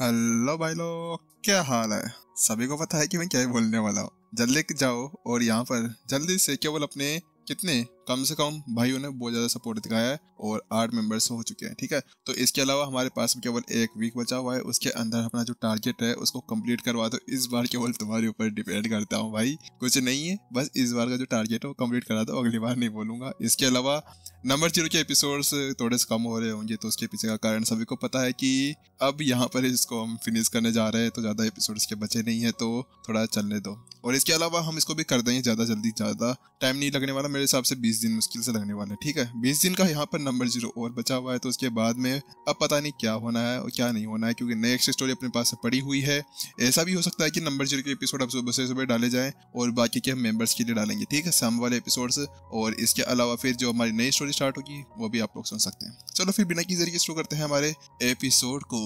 Hello भाई लोग, क्या हाल है। सभी को पता है कि मैं क्या बोलने वाला हूँ। जल्दी जाओ और यहाँ पर जल्दी से केवल अपने कितने कम से कम भाइयों ने बहुत ज्यादा सपोर्ट दिखाया है और 8 मेंबर्स हो चुके हैं, ठीक है। तो इसके अलावा हमारे पास में केवल एक वीक बचा हुआ है, उसके अंदर अपना जो टारगेट है उसको कंप्लीट करवा दो। इस बार केवल तुम्हारे ऊपर डिपेंड करता हूँ भाई, कुछ नहीं है, बस इस बार का जो टारगेट है वो कंप्लीट करा दो, अगली बार नहीं बोलूंगा। इसके अलावा नंबर 0 के एपिसोड्स थोड़े से कम हो रहे होंगे, तो उसके पीछे का कारण सभी को पता है कि अब यहाँ पर इसको हम फिनिश करने जा रहे हैं, तो ज्यादा एपिसोड्स के बचे नहीं है, तो थोड़ा चलने दो। और इसके अलावा हम इसको भी कर देंगे ज्यादा जल्दी, ज्यादा टाइम नहीं लगने वाला, मेरे हिसाब से 20 दिन मुश्किल से लगने वाले, ठीक है। 20 दिन का यहाँ पर नंबर 0 और बचा हुआ है, तो उसके बाद में अब पता नहीं क्या होना है और क्या नहीं होना है, क्योंकि नेक्स्ट स्टोरी अपने पास पड़ी हुई है। ऐसा भी हो सकता है कि नंबर 0 के एपिसोड अब सुबह से सुबह डाले जाएं और बाकी के हम मेंबर्स के लिए डालेंगे, ठीक है, शाम वाले एपिसोड्स। और इसके अलावा फिर जो हमारी नई स्टोरी स्टार्ट होगी वो भी आप लोग सुन सकते हैं। चलो फिर बिना किसी तरीके शुरू करते हैं हमारे एपिसोड को।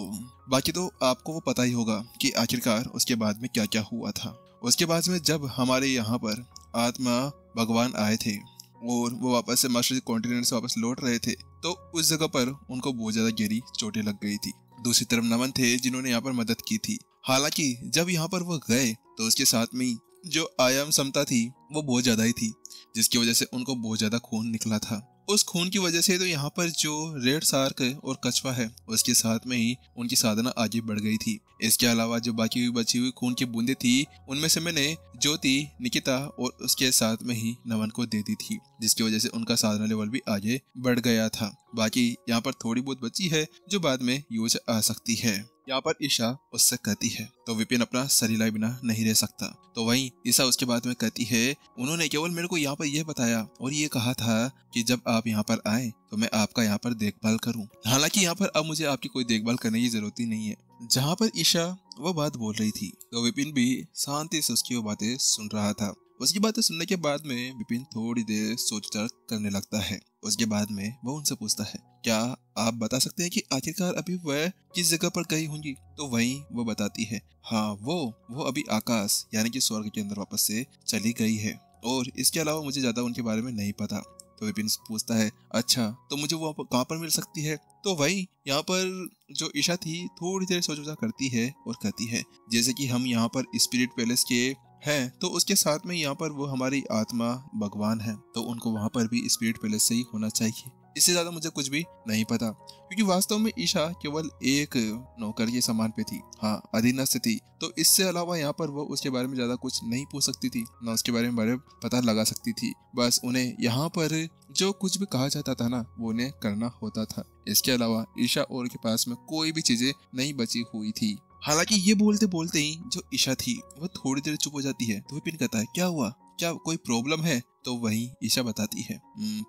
बाकी तो आपको वो पता ही होगा कि आखिरकार उसके बाद में क्या क्या हुआ था। उसके बाद में जब हमारे यहाँ पर आत्मा भगवान आए थे और वो वापस से मास्टर कॉन्टिनेंट से वापस लौट रहे थे, तो उस जगह पर उनको बहुत ज्यादा गहरी चोटें लग गई थी। दूसरी तरफ नमन थे जिन्होंने यहाँ पर मदद की थी। हालांकि जब यहाँ पर वो गए तो उसके साथ में जो आयाम क्षमता थी वो बहुत ज्यादा ही थी, जिसकी वजह से उनको बहुत ज्यादा खून निकला था। उस खून की वजह से तो यहाँ पर जो रेड शार्क और कछुआ है उसके साथ में ही उनकी साधना आगे बढ़ गई थी। इसके अलावा जो बाकी हुई बची हुई खून की बूंदें थी उनमें से मैंने ज्योति, निकिता और उसके साथ में ही नमन को दे दी थी, जिसकी वजह से उनका साधना लेवल भी आगे बढ़ गया था। बाकी यहाँ पर थोड़ी बहुत बची है जो बाद में यूज आ सकती है। यहाँ पर ईशा उससे कहती है तो विपिन अपना शरीर लाए बिना नहीं रह सकता। तो वहीं ईशा उसके बाद में कहती है उन्होंने केवल मेरे को यहाँ पर यह बताया और ये कहा था कि जब आप यहाँ पर आए तो मैं आपका यहाँ पर देखभाल करूँ। हालांकि यहाँ पर अब मुझे आपकी कोई देखभाल करने की जरूरत ही नहीं है। जहाँ पर ईशा वो बात बोल रही थी तो विपिन भी शांति से उसकी वो बातें सुन रहा था। उसकी बातें सुनने के बाद में विपिन थोड़ी देर सोच विचार करने लगता है। उसके बाद में वो उनसे पूछता है क्या आप बता सकते हैं कि आखिरकार अभी वह किस जगह पर गई होंगी। तो वहीं वो बताती है हाँ वो अभी आकाश यानी कि स्वर्ग के अंदर वापस से चली गई है और इसके अलावा मुझे ज्यादा उनके बारे में नहीं पता। तो विपिन पूछता है अच्छा तो मुझे वो कहाँ पर मिल सकती है। तो वही यहाँ पर जो ईशा थी थोड़ी देर सोच विचार करती है और कहती है जैसे कि हम यहाँ पर स्पिरिट पैलेस के हैं तो उसके साथ में यहाँ पर वो हमारी आत्मा भगवान है, तो उनको वहाँ पर भी स्पिरिट पैलेस से ही होना चाहिए। इससे ज्यादा मुझे कुछ भी नहीं पता, क्योंकि वास्तव में ईशा केवल एक नौकर के समान पे थी, हाँ अधीनस्थ थी। तो इससे अलावा यहाँ पर वो उसके बारे में ज्यादा कुछ नहीं पूछ सकती थी, ना उसके बारे में पता लगा सकती थी। बस उन्हें यहाँ पर जो कुछ भी कहा जाता था ना वो उन्हें करना होता था। इसके अलावा ईशा और के पास में कोई भी चीजें नहीं बची हुई थी। हालांकि ये बोलते बोलते ही जो ईशा थी वो थोड़ी देर चुप हो जाती है। तो विपिन कहता है क्या हुआ, क्या कोई प्रॉब्लम है। तो वही ईशा बताती है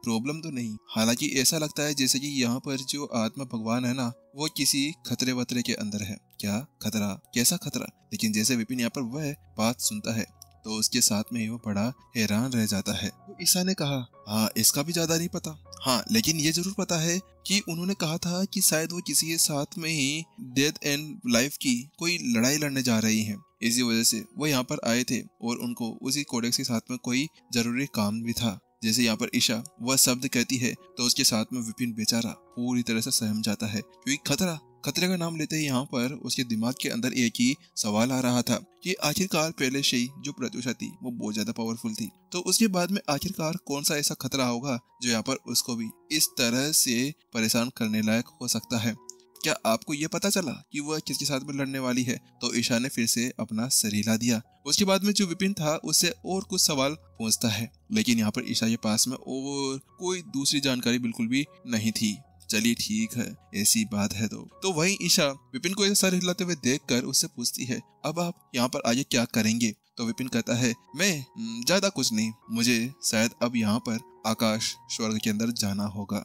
प्रॉब्लम तो नहीं, हालांकि ऐसा लगता है जैसे कि यहाँ पर जो आत्मा भगवान है ना वो किसी खतरे वतरे के अंदर है। क्या खतरा, कैसा खतरा। लेकिन जैसे विपिन यहाँ पर वह बात सुनता है तो उसके साथ में ही वो बड़ा हैरान रह जाता है। तो ईशा ने कहा हाँ इसका भी ज्यादा नहीं पता, हाँ लेकिन ये जरूर पता है कि उन्होंने कहा था कि शायद वो किसी के साथ में ही डेथ एंड लाइफ की कोई लड़ाई लड़ने जा रही हैं। इसी वजह से वो यहाँ पर आए थे और उनको उसी कोडेक्स के साथ में कोई जरूरी काम भी था। जैसे यहाँ पर ईशा वह शब्द कहती है तो उसके साथ में विपिन बेचारा पूरी तरह से सहम जाता है, क्योंकि खतरे का नाम लेते ही यहाँ पर उसके दिमाग के अंदर एक ही सवाल आ रहा था कि आखिरकार पहले से ही जो प्रत्युषा थी वो बहुत ज्यादा पावरफुल थी, तो उसके बाद में आखिरकार कौन सा ऐसा खतरा होगा जो यहाँ पर उसको भी इस तरह से परेशान करने लायक हो सकता है। क्या आपको ये पता चला कि वह किसके साथ में लड़ने वाली है। तो ईशा ने फिर से अपना सर हिला दिया। उसके बाद में जो विपिन था उससे और कुछ सवाल पूछता है, लेकिन यहाँ पर ईशा के पास में और कोई दूसरी जानकारी बिल्कुल भी नहीं थी। चलिए ठीक है ऐसी बात है। तो वहीं ईशा विपिन को सर हिलाते हुए देखकर उससे पूछती है अब आप यहाँ पर आगे क्या करेंगे। तो विपिन कहता है मैं ज्यादा कुछ नहीं, मुझे शायद अब यहाँ पर आकाश स्वर्ग के अंदर जाना होगा।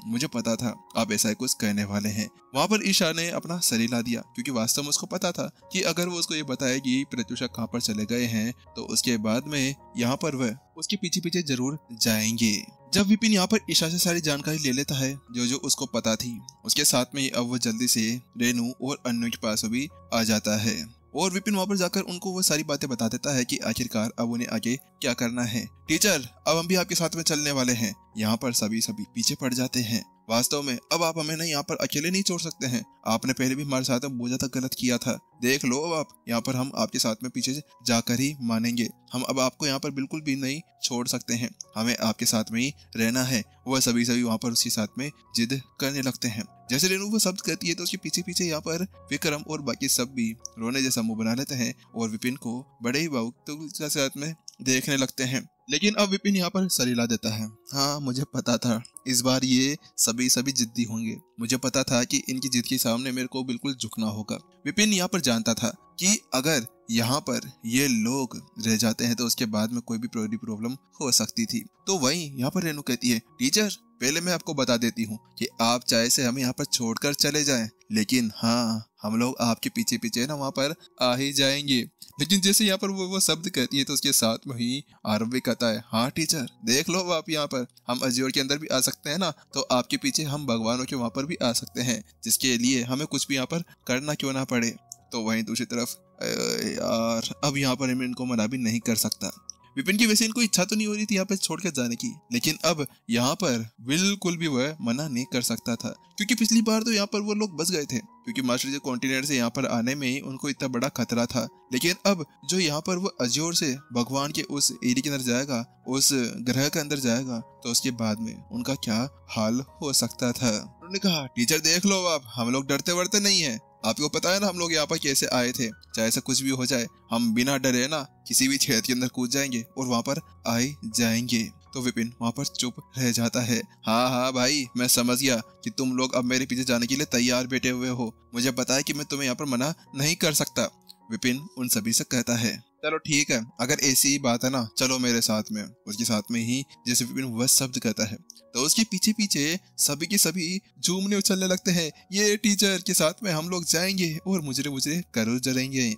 मुझे पता था आप ऐसा ही कुछ कहने वाले हैं। वहाँ पर ईशा ने अपना सर हिला दिया, क्योंकि वास्तव में उसको पता था कि अगर वो उसको ये बताएगी प्रत्युषा कहाँ पर चले गए हैं तो उसके बाद में यहाँ पर वह उसके पीछे पीछे जरूर जाएंगे। जब विपिन यहाँ पर ईशा से सारी जानकारी ले लेता है जो उसको पता थी, उसके साथ में ही अब वो जल्दी से रेनू और अन्नू के पास भी आ जाता है और विपिन वहां पर जाकर उनको वो सारी बातें बता देता है कि आखिरकार अब उन्हें आगे क्या करना है। टीचर, अब हम भी आपके साथ में चलने वाले हैं। यहाँ पर सभी पीछे पड़ जाते हैं। वास्तव में अब आप हमें ना यहाँ पर अकेले नहीं छोड़ सकते हैं। आपने पहले भी हमारे साथ में बहुत ज्यादा गलत किया था। देख लो, अब आप यहाँ पर हम आपके साथ में पीछे जाकर ही मानेंगे। हम अब आपको यहाँ पर बिल्कुल भी नहीं छोड़ सकते हैं। हमें आपके साथ में ही रहना है। वह सभी वहाँ पर उसके साथ में जिद करने लगते हैं। जैसे रेनू वो शब्द कहती है तो उसके पीछे पीछे यहाँ पर विक्रम और बाकी सब भी रोने जैसा मुंह बना लेते हैं और विपिन को बड़े ही भावुकता के साथ में देखने लगते हैं। लेकिन अब विपिन यहाँ पर सर हिला देता है। हाँ, मुझे पता था इस बार ये सभी जिद्दी होंगे। मुझे पता था कि इनकी जिद के सामने मेरे को बिल्कुल झुकना होगा। विपिन यहाँ पर जानता था कि अगर यहाँ पर ये लोग रह जाते हैं तो उसके बाद में कोई भी प्रॉब्लम हो सकती थी। तो वहीं यहाँ पर रेनू कहती है, टीचर, पहले मैं आपको बता देती हूँ कि आप चाहे से हमें यहाँ पर छोड़कर चले जाएं, लेकिन हाँ, हम लोग आपके पीछे पीछे ना वहाँ पर आ ही जाएंगे। लेकिन जैसे यहाँ पर वो शब्द कहती है तो उसके साथ में ही आरव भी कहता है, हाँ टीचर, देख लो आप यहाँ पर हम अज्योर के अंदर भी आ सकते हैं ना, तो आपके पीछे हम भगवानों के वहाँ पर भी आ सकते हैं, जिसके लिए हमें कुछ भी यहाँ पर करना क्यों ना पड़े। तो वहीं दूसरी तरफ यार, अब यहाँ पर मैं इनको मना भी नहीं कर सकता। विपिन की वैसे इनको इच्छा तो नहीं हो रही थी यहाँ पे छोड़कर जाने की, लेकिन अब यहाँ पर बिल्कुल भी वह मना नहीं कर सकता था, क्योंकि पिछली बार तो यहाँ पर वो लोग बच गए थे, क्योंकि मास्टर जी कॉन्टिनेंट से यहाँ पर आने में ही उनको इतना बड़ा खतरा था। लेकिन अब जो यहाँ पर वो अज्योर से भगवान के उस एरिया के अंदर जाएगा, उस ग्रह के अंदर जाएगा, तो उसके बाद में उनका क्या हाल हो सकता था। उन्होंने कहा, टीचर देख लो, आप हम लोग डरते वरते नहीं है। आपको पता है ना हम लोग यहाँ पर कैसे आए थे। चाहे ऐसा कुछ भी हो जाए, हम बिना डरे ना किसी भी क्षेत्र के अंदर कूद जाएंगे और वहाँ पर आए जाएंगे। तो विपिन वहाँ पर चुप रह जाता है। हाँ हाँ भाई, मैं समझ गया कि तुम लोग अब मेरे पीछे जाने के लिए तैयार बैठे हुए हो। मुझे पता है कि मैं तुम्हें यहाँ पर मना नहीं कर सकता। विपिन उन सभी से कहता है, चलो ठीक है, अगर ऐसी ही बात है ना, चलो मेरे साथ में। उसके साथ में ही जैसे विपिन वह शब्द कहता है तो उसके पीछे पीछे सभी के सभी झूमने उछलने लगते हैं। ये टीचर के साथ में हम लोग जाएंगे और मुजरे करोड़ जलेंगे।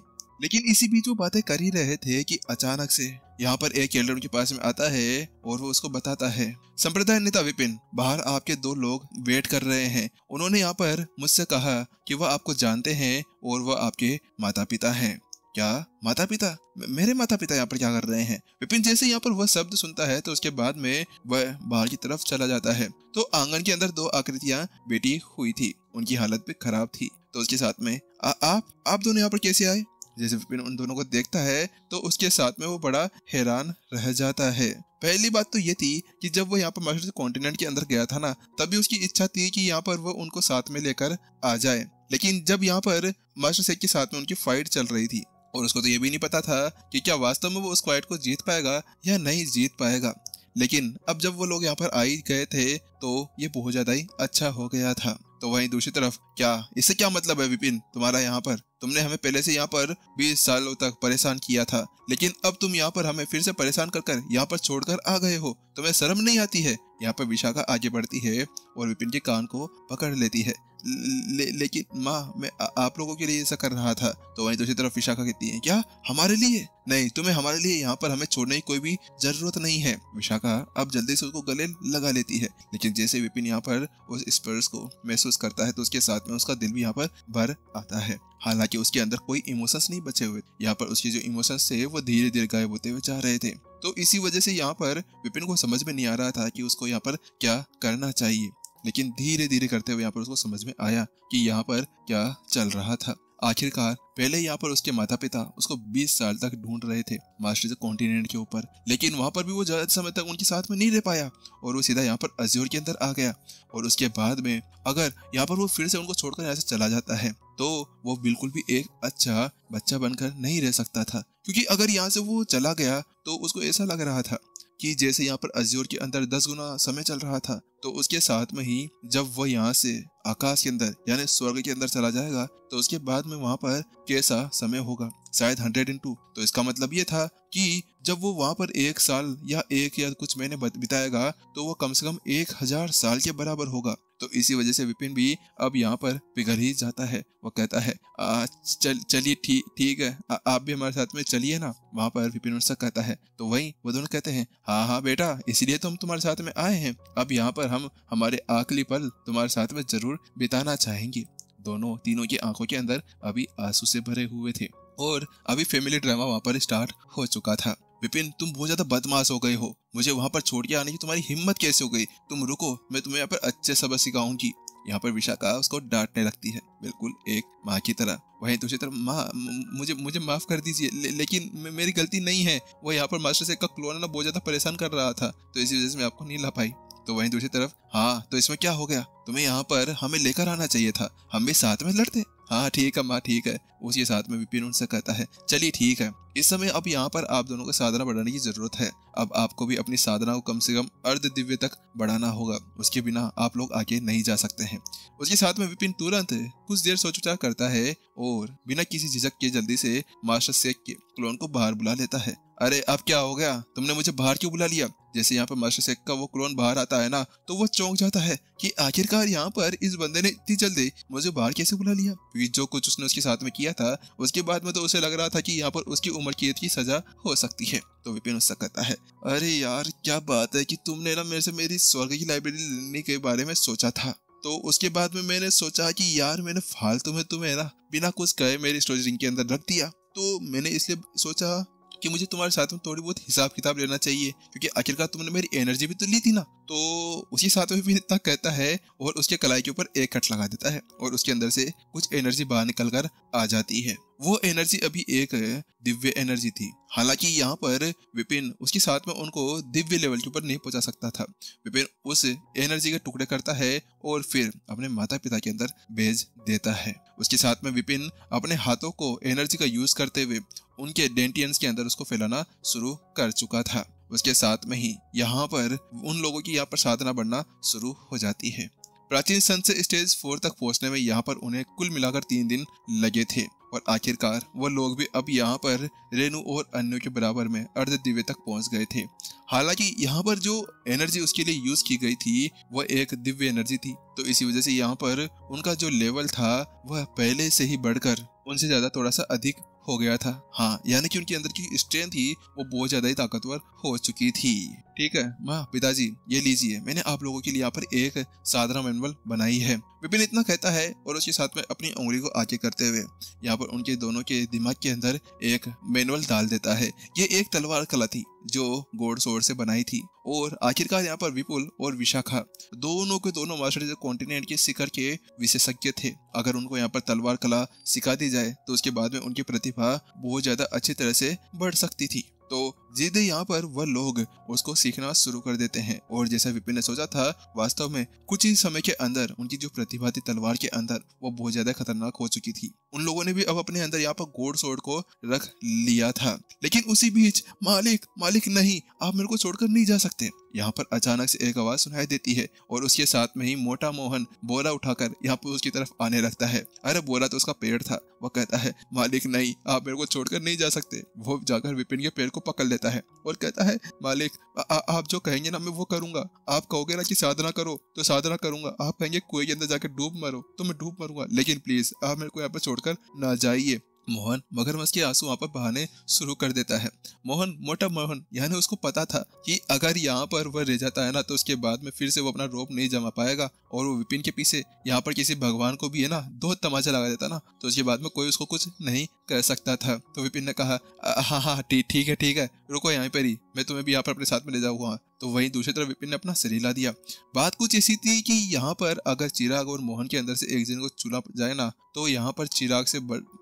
लेकिन इसी बीच वो बातें कर ही रहे थे कि अचानक से यहाँ पर एक एल्डर उनके पास में आता है और वो उसको बताता है, संप्रदाय नेता विपिन, बाहर आपके 2 लोग वेट कर रहे हैं। उन्होंने यहाँ पर मुझसे कहा कि वह आपको जानते हैं और वह आपके माता पिता हैं। क्या माता पिता? मेरे माता पिता यहाँ पर क्या कर रहे हैं? विपिन जैसे यहाँ पर वह शब्द सुनता है तो उसके बाद में वह बाहर की तरफ चला जाता है। तो आंगन के अंदर 2 आकृतियां बैठी हुई थी, उनकी हालत भी खराब थी। तो उसके साथ में आप दोनों यहाँ पर कैसे आए? जैसे विपिन उन दोनों को देखता है तो उसके साथ में वो बड़ा हैरान रह जाता है। पहली बात तो ये थी कि जब वो यहाँ पर मास्टर कॉन्टिनेंट के अंदर गया था ना, तभी उसकी इच्छा थी कि यहाँ पर वो उनको साथ में लेकर आ जाए। लेकिन जब यहाँ पर मास्टर शेख के साथ में उनकी फाइट चल रही थी और उसको तो ये भी नहीं पता था कि क्या वास्तव में वो उस फाइट को जीत पाएगा या नहीं जीत पाएगा। लेकिन अब जब वो लोग यहाँ पर आ ही गए थे तो ये बहुत ज्यादा ही अच्छा हो गया था। तो वहीं दूसरी तरफ, क्या इससे क्या मतलब है विपिन तुम्हारा यहाँ पर? तुमने हमें पहले से यहाँ पर 20 सालों तक परेशान किया था, लेकिन अब तुम यहाँ पर हमें फिर से परेशान कर यहाँ पर छोड़कर आ गए हो। तुम्हें शर्म नहीं आती है? यहाँ पर विशाखा आगे बढ़ती है और विपिन के कान को पकड़ लेती है। लेकिन माँ, मैं आप लोगों के लिए ऐसा कर रहा था। तो वहीं दूसरी तरफ विशाखा कहती है, क्या हमारे लिए? नहीं, तुम्हें हमारे लिए यहाँ पर हमें छोड़ने की कोई भी जरूरत नहीं है। विशाखा अब जल्दी से उसको गले लगा लेती है। लेकिन जैसे विपिन यहाँ पर उस स्पर्श को महसूस करता है तो उसके साथ में उसका दिल भी यहाँ पर भर आता है। हालांकि उसके अंदर कोई इमोशंस नहीं बचे हुए, यहाँ पर उसके जो इमोशंस थे वो धीरे धीरे गायब होते हुए जा रहे थे। तो इसी वजह से यहाँ पर विपिन को समझ में नहीं आ रहा था कि उसको यहाँ पर क्या करना चाहिए। लेकिन धीरे धीरे करते हुए यहाँ पर उसको समझ में आया कि यहाँ पर क्या चल रहा था। आखिरकार पहले यहाँ पर उसके माता पिता उसको 20 साल तक ढूंढ रहे थे मास्टर कॉन्टिनेंट के ऊपर, लेकिन वहां पर भी वो ज्यादा समय तक उनके साथ में नहीं रह पाया और वो सीधा यहाँ पर अज्योर के अंदर आ गया। और उसके बाद में अगर यहाँ पर वो फिर से उनको छोड़कर यहाँ से चला जाता है तो वो बिल्कुल भी एक अच्छा बच्चा बनकर नहीं रह सकता था, क्योंकि अगर यहाँ से वो चला गया तो उसको ऐसा लग रहा था कि जैसे यहाँ पर अज्योर के अंदर 10 गुना समय चल रहा था, तो उसके साथ में ही जब वो यहाँ से आकाश के अंदर यानी स्वर्ग के अंदर चला जाएगा तो उसके बाद में वहां पर कैसा समय होगा, शायद 102। तो इसका मतलब ये था कि जब वो वहां पर 1 साल या 1 या कुछ महीने बिताएगा तो वो कम से कम 1000 साल के बराबर होगा। तो इसी वजह से विपिन भी अब यहाँ पर पिघल ही जाता है। वो कहता है, चलिए ठीक है, आप भी हमारे साथ में चलिए ना। वहां पर विपिन उनसे कहता है तो वहीं वो दोनों कहते हैं, हाँ बेटा, इसलिए तो हम तुम्हारे साथ में आए हैं। अब यहाँ पर हम हमारे आखिरी पल तुम्हारे साथ में जरूर बिताना चाहेंगे। तीनों की आंखों के अंदर अभी आंसू से भरे हुए थे और अभी फैमिली ड्रामा वहां पर स्टार्ट हो चुका था। विपिन तुम बहुत ज्यादा बदमाश हो गए हो, मुझे वहां पर छोड़ के आने की तुम्हारी हिम्मत कैसे हो गई? तुम रुको, मैं तुम्हें यहाँ पर अच्छे सबक सिखाऊंगी। यहाँ पर विशाखा उसको डांटने लगती है, बिल्कुल एक माँ की तरह। वहीं दूसरी तरफ माँ, मुझे मुझे माफ कर दीजिए, लेकिन मेरी गलती नहीं है। वो यहाँ पर मास्टर सेक का क्लोन ना बहुत ज्यादा परेशान कर रहा था, तो इसी वजह से मैं आपको नहीं ला पाई। तो वहीं दूसरी तरफ, हाँ तो इसमें क्या हो गया, तुम्हें यहाँ पर हमें लेकर आना चाहिए था, हम भी साथ में लड़ते। हाँ ठीक है माँ ठीक है, उसके साथ में विपिन उनसे कहता है चलिए ठीक है, इस समय अब यहाँ पर आप दोनों को साधना बढ़ाने की जरूरत है। अब आपको भी अपनी साधना को कम से कम अर्ध दिव्य तक बढ़ाना होगा, उसके बिना आप लोग आगे नहीं जा सकते हैं। उसके साथ में विपिन तुरंत कुछ देर सोच विचार करता है और बिना किसी झिझक के जल्दी से मास्टर सेक के क्लोन को बाहर बुला लेता है। अरे अब क्या हो गया, तुमने मुझे बाहर क्यों बुला लिया? जैसे यहाँ पर मास्टर सेक का वो क्लोन बाहर आता है ना, तो वो चौंक जाता है कि आखिरकार यहाँ पर इस बंदे ने इतनी जल्दी मुझे बाहर कैसे बुला लिया, क्योंकि जो कुछ उसने उसके साथ में किया था उसके बाद में तो उसे लग रहा था कि यहाँ पर उसकी उम्र कैद की सजा हो सकती है। तो विपिन उससे कहता है अरे यार क्या बात है कि तुमने ना मेरे से मेरी स्वर्ग की लाइब्रेरी लेने के बारे में सोचा था, तो उसके बाद में मैंने सोचा कि यार मैंने फालतू में तुम्हें ना बिना कुछ कहे मेरी स्टोरेज रिंग के अंदर रख दिया, तो मैंने इसलिए सोचा कि मुझे तुम्हारे साथ में थोड़ी बहुत हिसाब किताब लेना चाहिए, क्योंकि आखिरकार तुमने मेरी एनर्जी भी तो ली थी ना। तो उसी साथ में भी इतना कहता है और उसके कलाई के ऊपर एक कट लगा देता है और उसके अंदर से कुछ एनर्जी बाहर निकल कर आ जाती है। वो एनर्जी अभी एक दिव्य एनर्जी थी। हालांकि यहाँ पर विपिन उसके साथ में उनको दिव्य लेवल के ऊपर नहीं पहुंचा सकता था। विपिन उस एनर्जी के टुकड़े करता है और फिर अपने माता पिता के अंदर भेज देता है। उसके साथ में विपिन अपने हाथों को एनर्जी का यूज करते हुए उनके डेंटियंस के अंदर उसको फैलाना शुरू कर चुका था। उसके साथ में ही यहाँ पर उन लोगों की यहाँ पर साधना बढ़ना शुरू हो जाती है। प्राचीन सन से स्टेज 4 तक पहुंचने में यहाँ पर उन्हें कुल मिलाकर 3 दिन लगे थे और आखिरकार वो लोग भी अब यहाँ पर रेनू और अन्यों के बराबर में अर्ध दिव्य तक पहुंच गए थे। हालांकि यहाँ पर जो एनर्जी उसके लिए यूज की गई थी वह एक दिव्य एनर्जी थी, तो इसी वजह से यहाँ पर उनका जो लेवल था वह पहले से ही बढ़कर उनसे ज्यादा थोड़ा सा अधिक हो गया था। हाँ यानी कि उनके अंदर की स्ट्रेंथ थी वो बहुत ज्यादा ही ताकतवर हो चुकी थी। ठीक है माँ पिताजी ये लीजिए, मैंने आप लोगों के लिए यहाँ पर एक साधना मैनुअल बनाई है। विपिन इतना कहता है और उसके साथ में अपनी उंगली को आगे करते हुए यहाँ पर उनके दोनों के दिमाग के अंदर एक मैनुअल डाल देता है। ये एक तलवार कला थी जो गोड सोर्ड से बनाई थी और आखिरकार यहाँ पर विपुल और विशाखा दोनों के दोनों मास्टर कॉन्टिनेंट के शिखर के विशेषज्ञ थे। अगर उनको यहाँ पर तलवार कला सिखा दी जाए तो उसके बाद में उनकी प्रतिभा बहुत ज्यादा अच्छी तरह से बढ़ सकती थी। तो सीधे यहाँ पर वह लोग उसको सीखना शुरू कर देते हैं और जैसा विपिन ने सोचा था वास्तव में कुछ ही समय के अंदर उनकी जो प्रतिभा थी तलवार के अंदर वो बहुत ज्यादा खतरनाक हो चुकी थी। उन लोगों ने भी अब अपने अंदर यहाँ पर गोड सोर्ड को रख लिया था। लेकिन उसी बीच मालिक नहीं, आप मेरे को छोड़कर नहीं जा सकते। यहाँ पर अचानक से एक आवाज सुनाई देती है और उसके साथ में ही मोटा मोहन बोरा उठाकर यहाँ पर उसकी तरफ आने लगता है। अरे बोरा तो उसका पेड़ था। वह कहता है मालिक नहीं, आप मेरे को छोड़कर नहीं जा सकते। वो जाकर विपिन के पेड़ को पकड़ लेता है और कहता है मालिक आप जो कहेंगे ना मैं वो करूंगा। आप कहोगे ना कि साधना करो तो साधना करूंगा, आप कहेंगे कुएं के अंदर जाकर डूब मरो तो मैं डूब मरूंगा, लेकिन प्लीज आप मेरे को यहाँ पर छोड़कर ना जाइए। मोहन मगरमच्छ के आंसू वहां पर बहाने शुरू कर देता है। मोटा मोहन यानी उसको पता था कि अगर यहाँ पर वह रह जाता है ना तो उसके बाद में फिर से वो अपना रोप नहीं जमा पाएगा और वो विपिन के पीछे यहाँ पर किसी भगवान को भी है ना दो तमाचा लगा देता ना तो उसके बाद में कोई उसको कुछ नहीं कर सकता था। तो विपिन ने कहा हाँ ठीक है रुको यहाँ पर ही, मैं तुम्हें भी यहाँ पर अपने साथ में ले जाऊंगा। तो वहीं दूसरी तरफ विपिन ने अपना सिर हिला दिया। बात कुछ ऐसी थी कि यहाँ पर अगर चिराग और मोहन के अंदर से एक जन को चुना जाए ना तो यहाँ पर चिराग से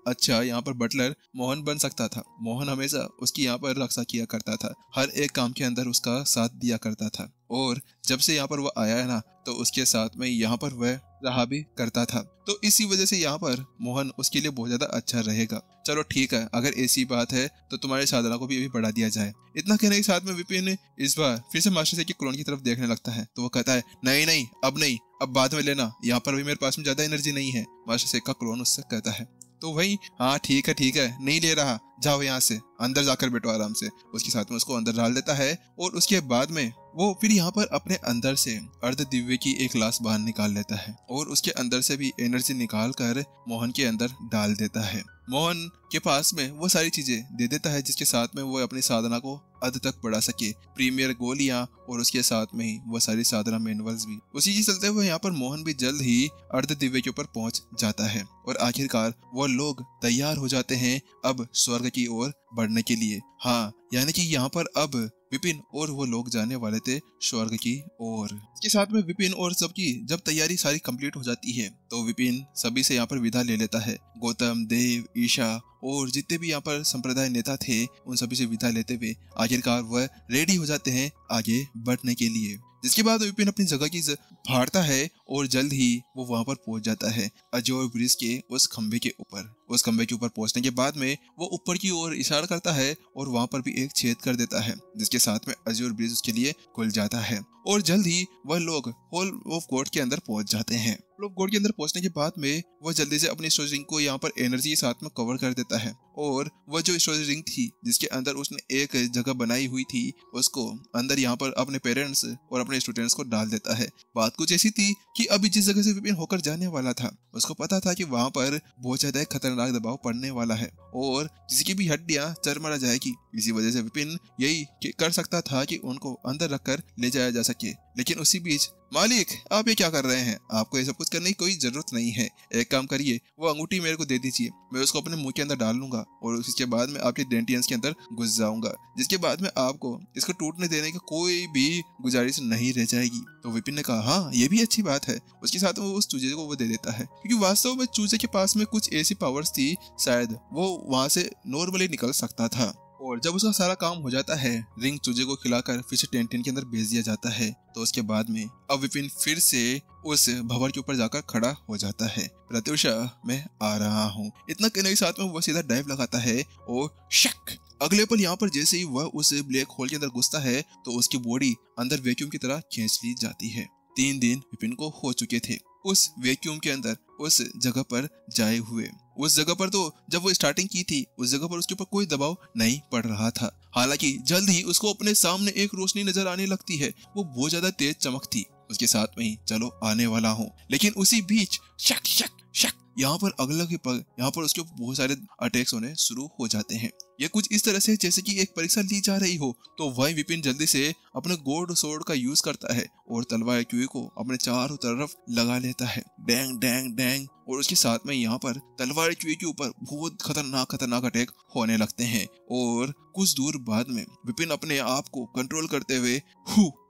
अच्छा यहाँ पर बटलर मोहन बन सकता था। मोहन हमेशा उसकी यहाँ पर रक्षा किया करता था, हर एक काम के अंदर उसका साथ दिया करता था और जब से यहाँ पर वह आया है ना तो उसके साथ में यहाँ पर वह रहा भी करता था। तो इसी वजह से यहाँ पर मोहन उसके लिए बहुत ज्यादा अच्छा रहेगा। चलो ठीक है, अगर ऐसी बात है तो तुम्हारी साधना को भी अभी बढ़ा दिया जाए। इतना कहने के साथ में विपिन इस बार फिर से मास्टर सेक की क्लोन की तरफ देखने लगता है। तो वो कहता है नहीं अब नहीं, अब बाद में लेना, यहाँ पर भी मेरे पास में ज्यादा एनर्जी नहीं है। मास्टर सेक का क्लोन उससे कहता है। तो वही हाँ ठीक है नहीं ले रहा, जाओ यहाँ से, अंदर जाकर बैठो आराम से। उसके साथ में उसको अंदर डाल देता है और उसके बाद में वो फिर यहाँ पर अपने अंदर से अर्ध दिव्य की एक लाश बाहर निकाल लेता है और उसके अंदर से भी एनर्जी निकाल कर मोहन के अंदर डाल देता है। मोहन के पास में वो सारी चीजें दे देता है जिसके साथ में वो अपनी साधना को हद तक बढ़ा सके, प्रीमियर गोलियां और उसके साथ में ही वो सारी साधना मैनुअल्स भी। उसी के चलते हुए यहाँ पर मोहन भी जल्द ही अर्ध दिव्य के ऊपर पहुंच जाता है और आखिरकार वो लोग तैयार हो जाते हैं अब स्वर्ग की ओर बढ़ने के लिए। हाँ, यानी कि यहाँ पर अब विपिन और वो लोग जाने वाले थे स्वर्ग की ओर। इसके साथ में विपिन और सबकी जब तैयारी सारी कंप्लीट हो जाती है तो विपिन सभी से यहाँ पर विदा ले लेता है। गौतम, देव, ईशा और जितने भी यहाँ पर संप्रदाय नेता थे उन सभी से विदा लेते हुए आखिरकार वह रेडी हो जाते हैं आगे बढ़ने के लिए। जिसके बाद विपिन अपनी जगह की फाड़ता है और जल्द ही वो वहां पर पहुंच जाता है अजोर ब्रिज के उस खंबे के ऊपर। उस खंबे के ऊपर पहुंचने के बाद में वो ऊपर की ओर इशारा करता है और वहां पर भी एक छेद कर देता है जिसके साथ में अजोर ब्रिज उसके लिए खुल जाता है और जल्द ही वह लोग हॉल ऑफ गॉड के अंदर पहुंच जाते हैं। हॉल ऑफ गॉड के अंदर पहुंचने के बाद में वह जल्दी से अपनी स्टोरेज रिंग को यहाँ पर एनर्जी के साथ में कवर कर देता है और वह जो स्टोरेज रिंग थी जिसके अंदर उसने एक जगह बनाई हुई थी उसको अंदर यहाँ पर अपने पेरेंट्स और अपने स्टूडेंट्स को डाल देता है। बात कुछ ऐसी थी कि अभी जिस जगह से विपिन होकर जाने वाला था उसको पता था कि वहां पर बहुत ज्यादा खतरनाक दबाव पड़ने वाला है और किसी की भी हड्डियां चरमरा जाएगी। इसी वजह से विपिन यही कर सकता था कि उनको अंदर रखकर ले जाया जा सके। लेकिन उसी बीच मालिक आप ये क्या कर रहे हैं, आपको ये सब कुछ करने की कोई जरूरत नहीं है। एक काम करिए, वो अंगूठी मेरे को दे दीजिए, मैं उसको अपने मुंह के अंदर डाल लूंगा और उसके बाद में आपके डेंटियंस के अंदर घुस जाऊंगा, जिसके बाद में आपको इसको टूटने देने की कोई भी गुजारिश नहीं रह जाएगी। तो विपिन ने कहा हाँ ये भी अच्छी बात है। उसके साथ वो उस चूजे को वो दे देता है क्योंकि वास्तव में चूजे के पास में कुछ ऐसी पावर्स थी शायद वो वहां से नॉर्मली निकल सकता था। और जब उसका सारा काम हो जाता है रिंग चूजे को खिलाकर फिर से टेंटिन के अंदर भेज दिया जाता है। तो उसके बाद में अब विपिन फिर से उस भंवर के ऊपर जाकर खड़ा हो जाता है। प्रत्युषा मैं आ रहा हूँ इतना कहने के साथ में वो सीधा डाइव लगाता है और शक अगले पल यहाँ पर जैसे ही वह उस ब्लैक होल के अंदर घुसता है तो उसकी बॉडी अंदर वैक्यूम की तरह खींच ली जाती है। 3 दिन विपिन को हो चुके थे उस वैक्यूम के अंदर उस जगह पर जाए हुए। उस जगह पर तो जब वो स्टार्टिंग की थी उस जगह पर उसके ऊपर कोई दबाव नहीं पड़ रहा था। हालांकि जल्द ही उसको अपने सामने एक रोशनी नजर आने लगती है, वो बहुत ज्यादा तेज चमकती उसके साथ में ही चलो आने वाला हूँ। लेकिन उसी बीच शक शक शक यहाँ पर अगला के पल यहाँ पर उसके बहुत सारे अटैक्स होने शुरू हो जाते हैं। ये कुछ इस तरह से जैसे कि एक परीक्षा ली जा रही हो। तो वही विपिन जल्दी से अपने गोल्ड सोर्ड का यूज करता है और तलवार क्यूई को अपने चारों तरफ लगा लेता है डैंग डैंग डैंग। और उसके साथ में यहाँ पर तलवार क्यूई के ऊपर बहुत खतरनाक अटैक होने लगते हैं और कुछ दूर बाद में विपिन अपने आप को कंट्रोल करते हुए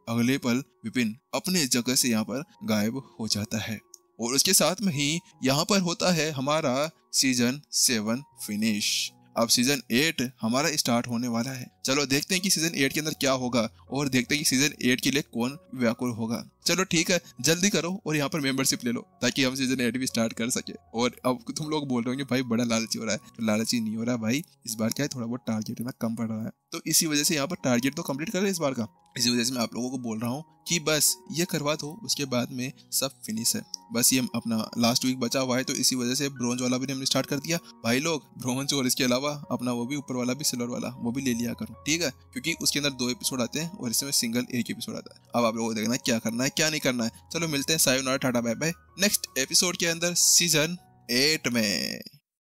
अगले पल विपिन अपने जगह से यहाँ पर गायब हो जाता है। और उसके साथ में ही यहाँ पर होता है हमारा सीजन 7 फिनिश। अब सीजन 8 हमारा स्टार्ट होने वाला है। चलो देखते हैं कि सीजन 8 के अंदर क्या होगा और देखते हैं कि सीजन 8 के लिए कौन व्याकुल होगा। चलो ठीक है जल्दी करो और यहाँ पर मेंबरशिप ले लो ताकि हम सीजन 8 भी स्टार्ट कर सके। और अब तुम लोग बोल रहे होंगे भाई बड़ा लालची हो रहा है, तो लालची नहीं हो रहा भाई, इस बार क्या है थोड़ा बहुत टारगेट है ना कम पड़ रहा है, तो इसी वजह से यहाँ पर टारगेट तो कंप्लीट कर रहे हैं इस बार का। इसी वजह से मैं आप लोगों को बोल रहा हूँ कि बस ये करवा दो, उसके बाद में सब फिनिश है। बस ये अपना लास्ट वीक बचा हुआ है तो इसी वजह से ब्रोंज वाला भी हमने स्टार्ट कर दिया। भाई लोग ब्रोंज और इसके अलावा अपना वो भी ऊपर वाला भी सिल्वर वाला वो भी ले लिया करो, ठीक है, क्योंकि उसके अंदर 2 एपिसोड आते हैं और इसमें सिंगल एक एपिसोड आता है। अब आप लोगों को देखना है क्या करना है क्या नहीं करना है। चलो मिलते हैं, सायोनारा टाटा बाय बाय नेक्स्ट एपिसोड के अंदर सीजन 8 में।